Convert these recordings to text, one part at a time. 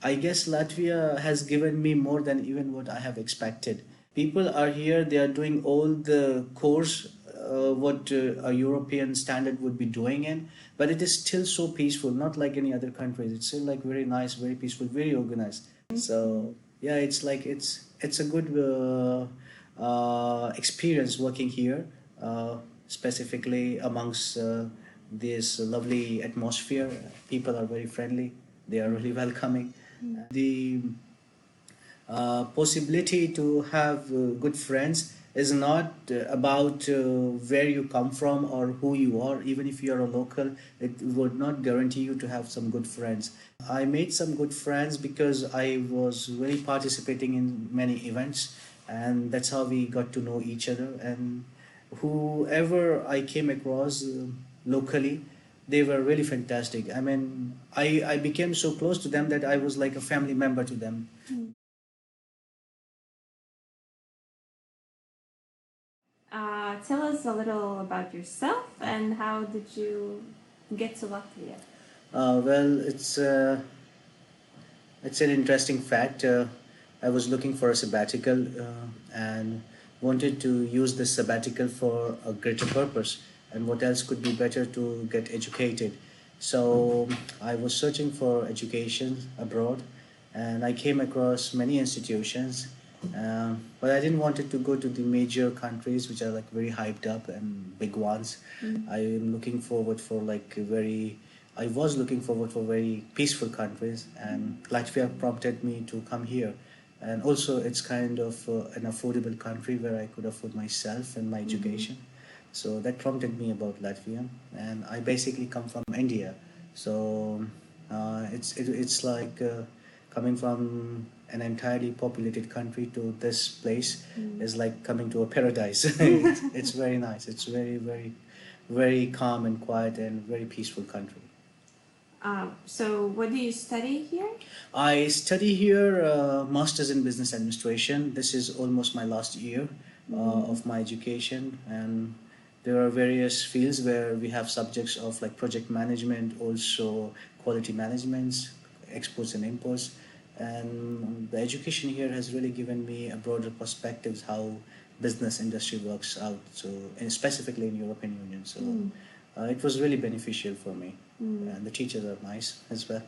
I guess Latvia has given me more than even what I have expected. People are here, they are doing all the course what a European standard would be doing in, but it is still so peaceful, not like any other countries. It's still like very nice, very peaceful, very organized. So yeah, it's like it's a good experience working here, specifically amongst this lovely atmosphere. People are very friendly. They are really welcoming. The possibility to have good friends is not about where you come from or who you are. Even if you are a local, it would not guarantee you to have some good friends. I made some good friends because I was really participating in many events, and that's how we got to know each other. And whoever I came across locally, they were really fantastic. I mean, I became so close to them that I was like a family member to them. Tell us a little about yourself and how did you get to Latvia? Well, it's an interesting fact. I was looking for a sabbatical and wanted to use this sabbatical for a greater purpose. And what else could be better to get educated? So I was searching for education abroad, and I came across many institutions. But I didn't want it to go to the major countries, which are like very hyped up and big ones. I am looking forward for like a very I was looking forward for very peaceful countries, and Latvia prompted me to come here. And also, it's kind of an affordable country where I could afford myself and my education. So that prompted me about Latvia. And I basically come from India. So it's like coming from an entirely populated country to this place is like coming to a paradise. It's very nice. It's very, very, very calm and quiet and very peaceful country. So, what do you study here? I study here Masters in Business Administration. This is almost my last year of my education, and there are various fields where we have subjects of like project management, also quality management, exports and imports. And the education here has really given me a broader perspective how business industry works out. So, and specifically in European Union. So, it was really beneficial for me, and the teachers are nice as well.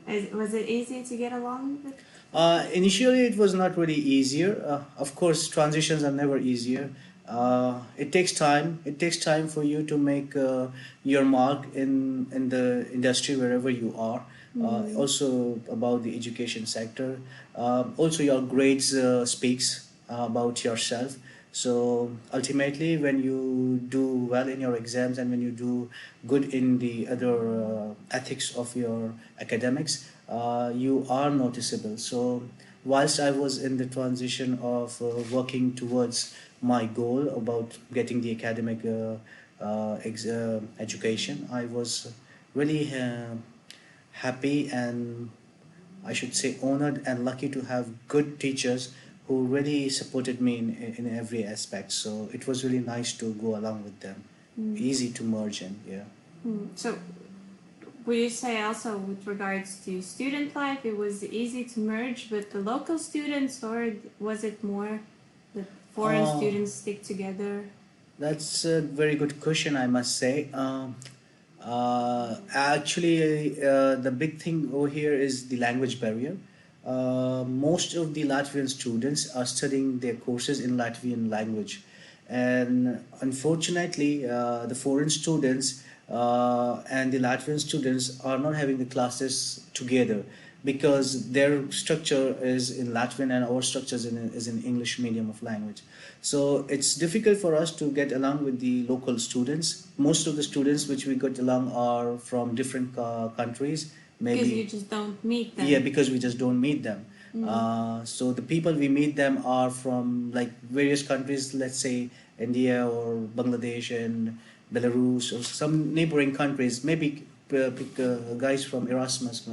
Was it easy to get along with? Initially, it was not really easier. Of course, transitions are never easier. It takes time. It takes time for you to make your mark in the industry wherever you are. Also about the education sector. Also, your grades speaks about yourself. So ultimately, when you do well in your exams and when you do good in the other ethics of your academics, you are noticeable. So whilst I was in the transition of working towards my goal about getting the academic education, I was really happy and I should say honored and lucky to have good teachers who really supported me in every aspect. So it was really nice to go along with them. Easy to merge in, yeah. So, would you say also with regards to student life, it was easy to merge with the local students, or was it more the foreign students stick together? That's a very good question, I must say. Actually, the big thing over here is the language barrier. Most of the Latvian students are studying their courses in Latvian language, and unfortunately, the foreign students and the Latvian students are not having the classes together because their structure is in Latvian and our structure is in English medium of language. So it's difficult for us to get along with the local students. Most of the students which we got along are from different countries. Maybe because you just don't meet them. yeah, because we just don't meet them. So the people we meet them are from like various countries, let's say India or Bangladesh and Belarus or some neighboring countries, maybe guys from Erasmus,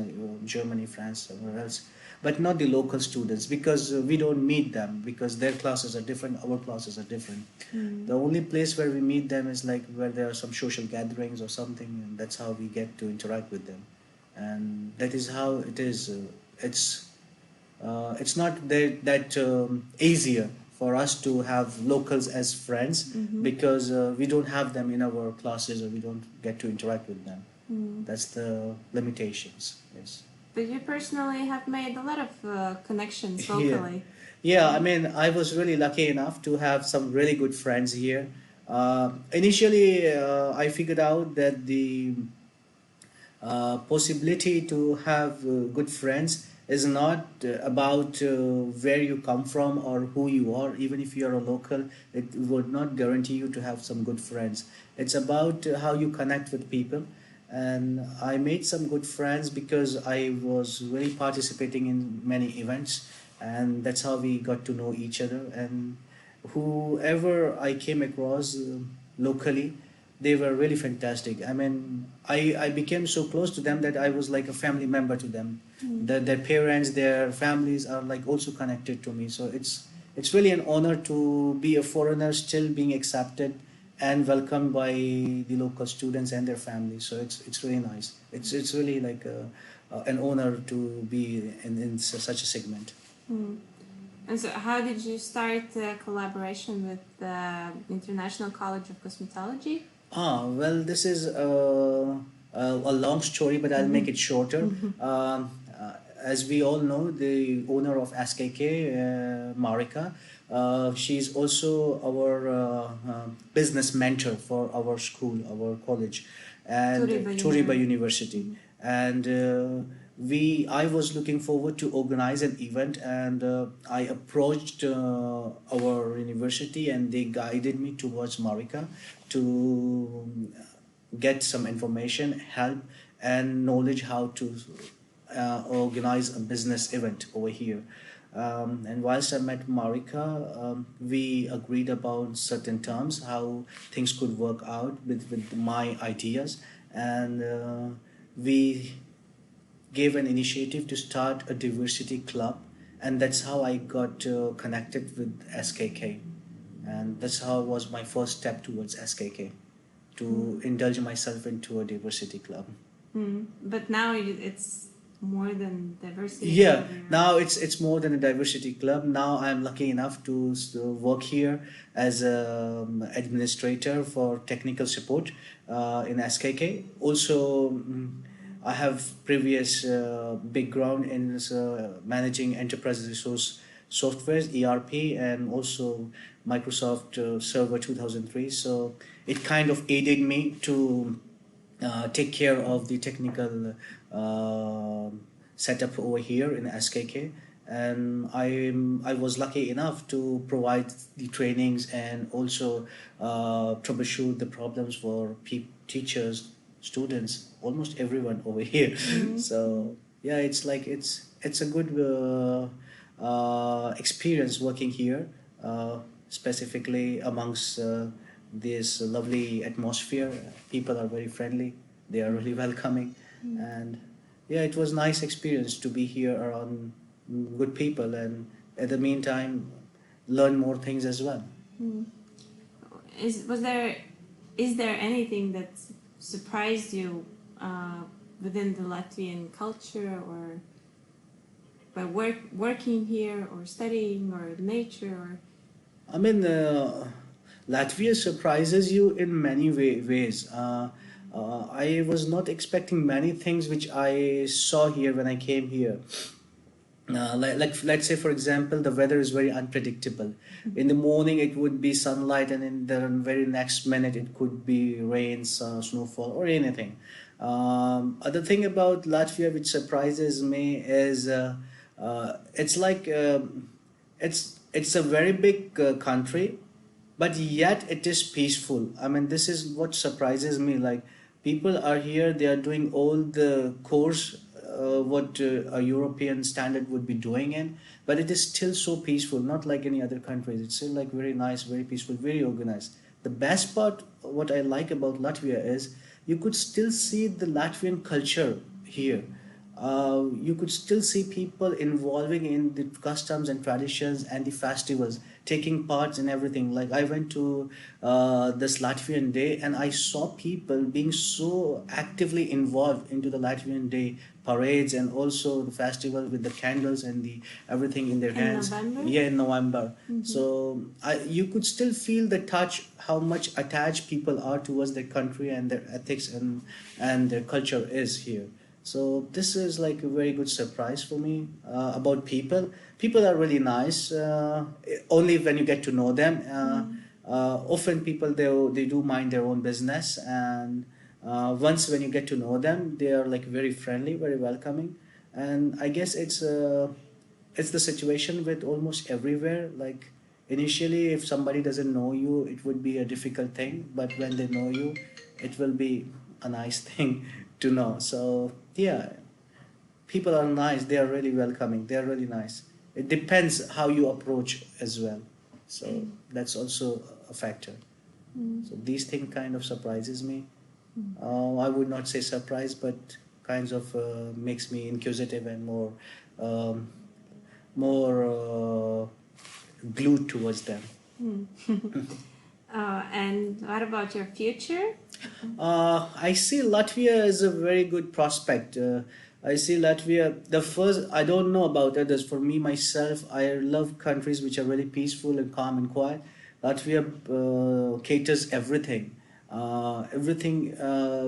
Germany, France, somewhere else, but not the local students because we don't meet them because their classes are different, our classes are different. The only place where we meet them is like where there are some social gatherings or something, and that's how we get to interact with them. and that is how it is. It's not that easier for us to have locals as friends Mm-hmm. because we don't have them in our classes or we don't get to interact with them. Mm. That's the limitations. Yes. But you personally have made a lot of connections Yeah. locally. Yeah, I mean, I was really lucky enough to have some really good friends here. Initially, I figured out that the possibility to have good friends is not about where you come from or who you are. Even if you are a local, it would not guarantee you to have some good friends. It's about how you connect with people. And I made some good friends because I was really participating in many events, and that's how we got to know each other. And whoever I came across locally, they were really fantastic. I mean, I became so close to them that I was like a family member to them. Mm. Their parents, their families are like also connected to me. So it's really an honor to be a foreigner still being accepted and welcomed by the local students and their families. So it's really nice. It's really like an honor to be in such a segment. Mm. And so, how did you start the collaboration with the International College of Cosmetology? Well, this is a long story, but I'll make it shorter. As we all know, the owner of SKK, Marika, she's also our business mentor for our school, our college, and Turiba Turiba University. University. And I was looking forward to organize an event, and I approached our university, and they guided me towards Marika to get some information, help, and knowledge how to organize a business event over here. And whilst I met Marika, we agreed about certain terms, how things could work out with my ideas, and we gave an initiative to start a diversity club, and that's how I got connected with SKK, and that's how was my first step towards SKK to indulge myself into a diversity club. Mm. But now it's more than diversity. Yeah, now it's more than a diversity club. Now I'm lucky enough to work here as an administrator for technical support in SKK. Also, I have previous background in managing enterprise resource softwares, ERP, and also Microsoft Server 2003. So it kind of aided me to take care of the technical setup over here in SKK, and I was lucky enough to provide the trainings and also troubleshoot the problems for teachers, students, almost everyone over here. So yeah, it's like it's a good experience working here, specifically amongst this lovely atmosphere. People are very friendly. They are really welcoming, and yeah, it was nice experience to be here around good people, and at the meantime, learn more things as well. Mm. Is there anything that surprised you within the Latvian culture, or by working here, or studying, or nature, or I mean, Latvia surprises you in many ways. I was not expecting many things which I saw here when I came here. Like let's say for example, the weather is very unpredictable. In the morning it would be sunlight, and in the very next minute it could be rain, snowfall, or anything. Other thing about Latvia which surprises me is it's like it's a very big country, but yet it is peaceful. I mean, this is what surprises me. Like, people are here, they are doing all the course what a European standard would be doing in, but it is still so peaceful, not like any other countries. It's still like very nice, very peaceful, very organized. The best part, what I like about Latvia is you could still see the Latvian culture here. you could still see people involving in the customs and traditions and the festivals, taking parts in everything. Like I went to this Latvian Day, and I saw people being so actively involved into the Latvian Day parades and also the festival with the candles and the everything in their In hands. November? Yeah, in November. Mm-hmm. So you could still feel the touch, how much attached people are towards their country and their ethics and their culture is here. So this is like a very good surprise for me about people. People are really nice. Only when you get to know them. Often people they do mind their own business, and once when you get to know them, they are like very friendly, very welcoming. And I guess it's the situation with almost everywhere. Like initially, if somebody doesn't know you, it would be a difficult thing. But when they know you, it will be a nice thing to know. So yeah, people are nice. They are really welcoming. They are really nice. It depends how you approach as well. So that's also a factor. So these things kind of surprises me. I would not say surprise, but kinds of makes me inquisitive and um, more glued towards them. And what about your future? I see Latvia as a very good prospect. I see Latvia, the first, I don't know about others. For me, myself, I love countries which are really peaceful and calm and quiet. Latvia caters everything, everything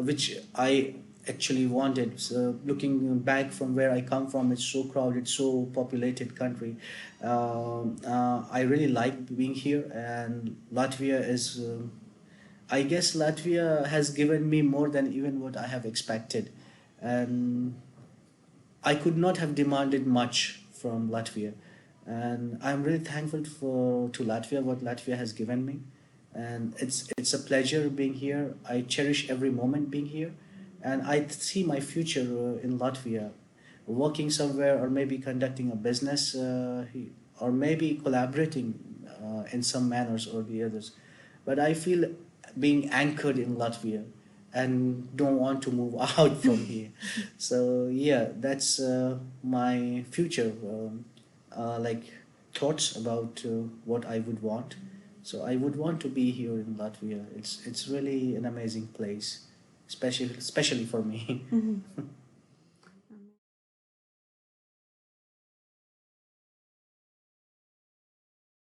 which I actually wanted. So looking back from where I come from, it's so crowded, so populated country. I really like being here, and Latvia is. I guess Latvia has given me more than even what I have expected, and I could not have demanded much from Latvia, and I'm really thankful for to Latvia what Latvia has given me, and it's a pleasure being here. I cherish every moment being here, and I see my future in Latvia, working somewhere or maybe conducting a business, or maybe collaborating in some manners or the others. But I feel being anchored in Latvia and don't want to move out from here. So yeah, that's my future like thoughts about what I would want. So I would want to be here in Latvia. It's really an amazing place, especially for me.